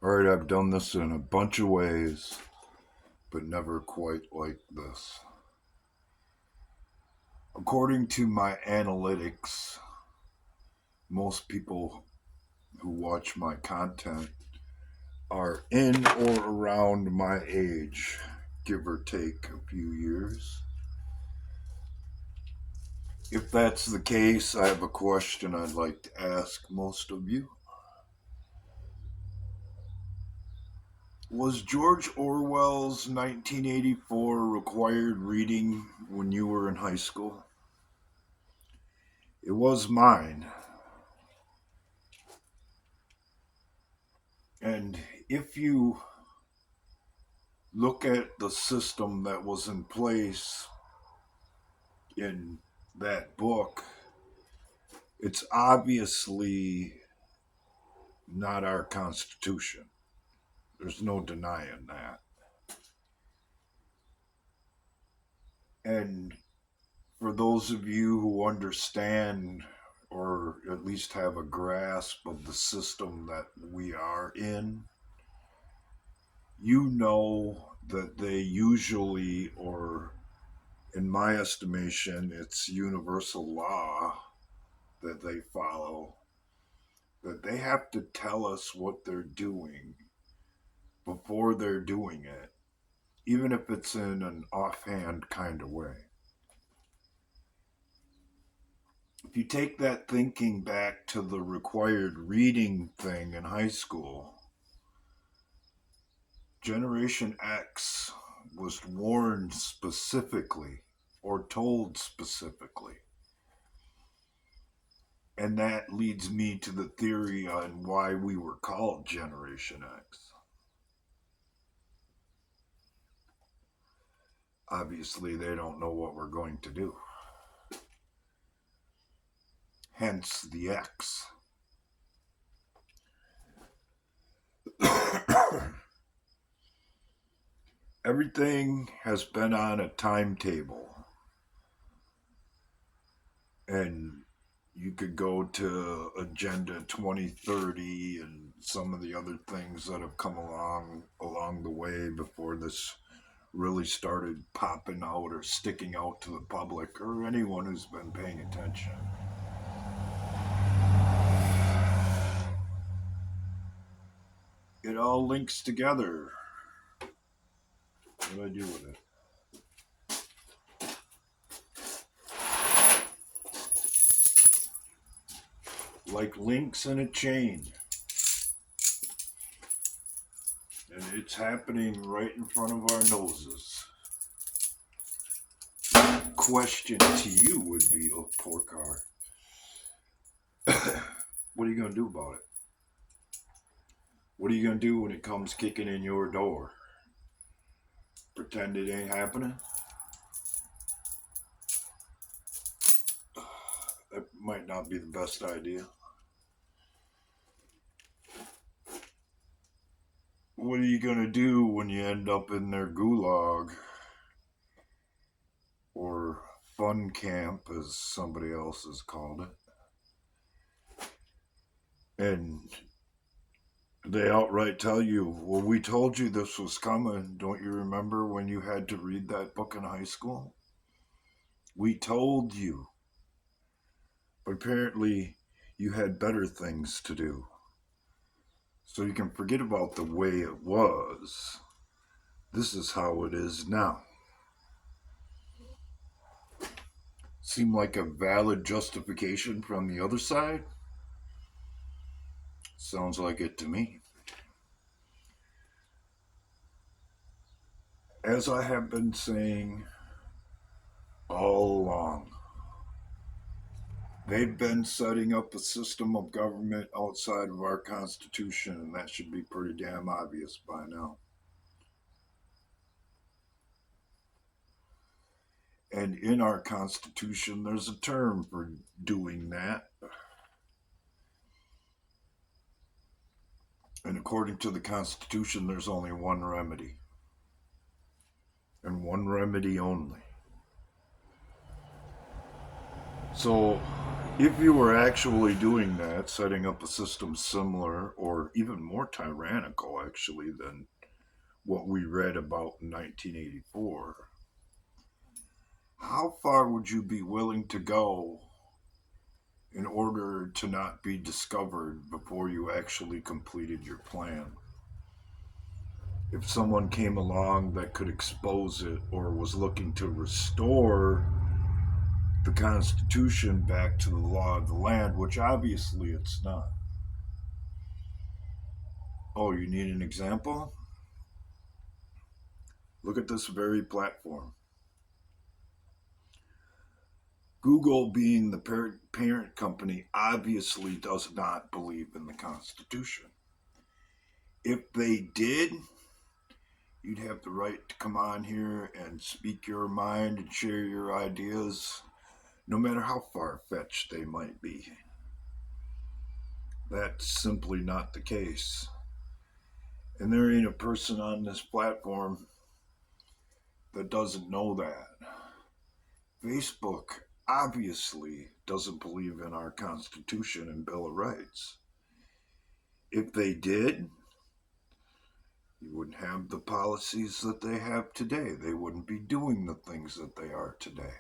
Alright, I've done this in a bunch of ways, but never quite like this. According to my analytics, most people who watch my content are in or around my age, give or take a few years. If that's the case, I have a question I'd like to ask most of you. Was George Orwell's 1984 required reading when you were in high school? It was mine. And if you look at the system that was in place in that book, it's obviously not our Constitution. There's no denying that. And for those of you who understand or at least have a grasp of the system that we are in, you know that they usually, or in my estimation, it's universal law that they follow, that they have to tell us what they're doing before they're doing it, even if it's in an offhand kind of way. If you take that thinking back to the required reading thing in high school, Generation X was warned specifically or told specifically. And that leads me to the theory on why we were called Generation X. Obviously, they don't know what we're going to do. Hence the X. Everything has been on a timetable. And you could go to Agenda 2030 and some of the other things that have come along the way before this really started popping out or sticking out to the public or anyone who's been paying attention. It all links together. What do I do with it? Like links in a chain. And it's happening right in front of our noses. Question to you would be, oh, poor car. What are you going to do about it? What are you going to do when it comes kicking in your door? Pretend it ain't happening? That might not be the best idea. What are you going to do when you end up in their gulag? Or fun camp, as somebody else has called it. And they outright tell you, well, we told you this was coming. Don't you remember when you had to read that book in high school? We told you. But apparently, you had better things to do. So you can forget about the way it was. This is how it is now. Seem like a valid justification from the other side? Sounds like it to me. As I have been saying all along, they've been setting up a system of government outside of our Constitution, and that should be pretty damn obvious by now. And in our Constitution, there's a term for doing that. And according to the Constitution, there's only one remedy. And one remedy only. So If you were actually doing that, setting up a system similar or even more tyrannical, actually, than what we read about in 1984, how far would you be willing to go in order to not be discovered before you actually completed your plan? If someone came along that could expose it or was looking to restore the Constitution back to the law of the land, which obviously it's not. Oh, you need an example? Look at this very platform. Google, being the parent company, obviously does not believe in the Constitution. If they did, you'd have the right to come on here and speak your mind and share your ideas, no matter how far fetched they might be. That's simply not the case. And there ain't a person on this platform that doesn't know that. Facebook obviously doesn't believe in our Constitution and Bill of Rights. If they did, you wouldn't have the policies that they have today. They wouldn't be doing the things that they are today.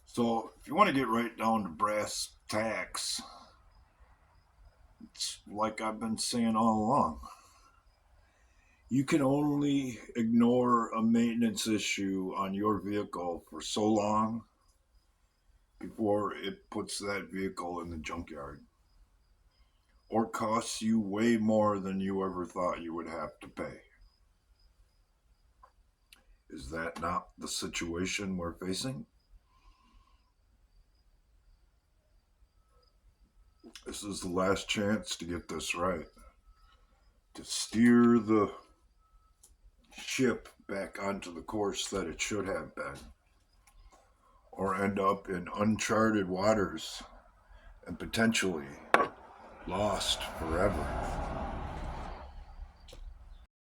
So, if you want to get right down to brass tacks, it's like I've been saying all along. You can only ignore a maintenance issue on your vehicle for so long before it puts that vehicle in the junkyard or costs you way more than you ever thought you would have to pay. Is that not the situation we're facing? This is the last chance to get this right, to steer the ship back onto the course that it should have been, or end up in uncharted waters and potentially lost forever.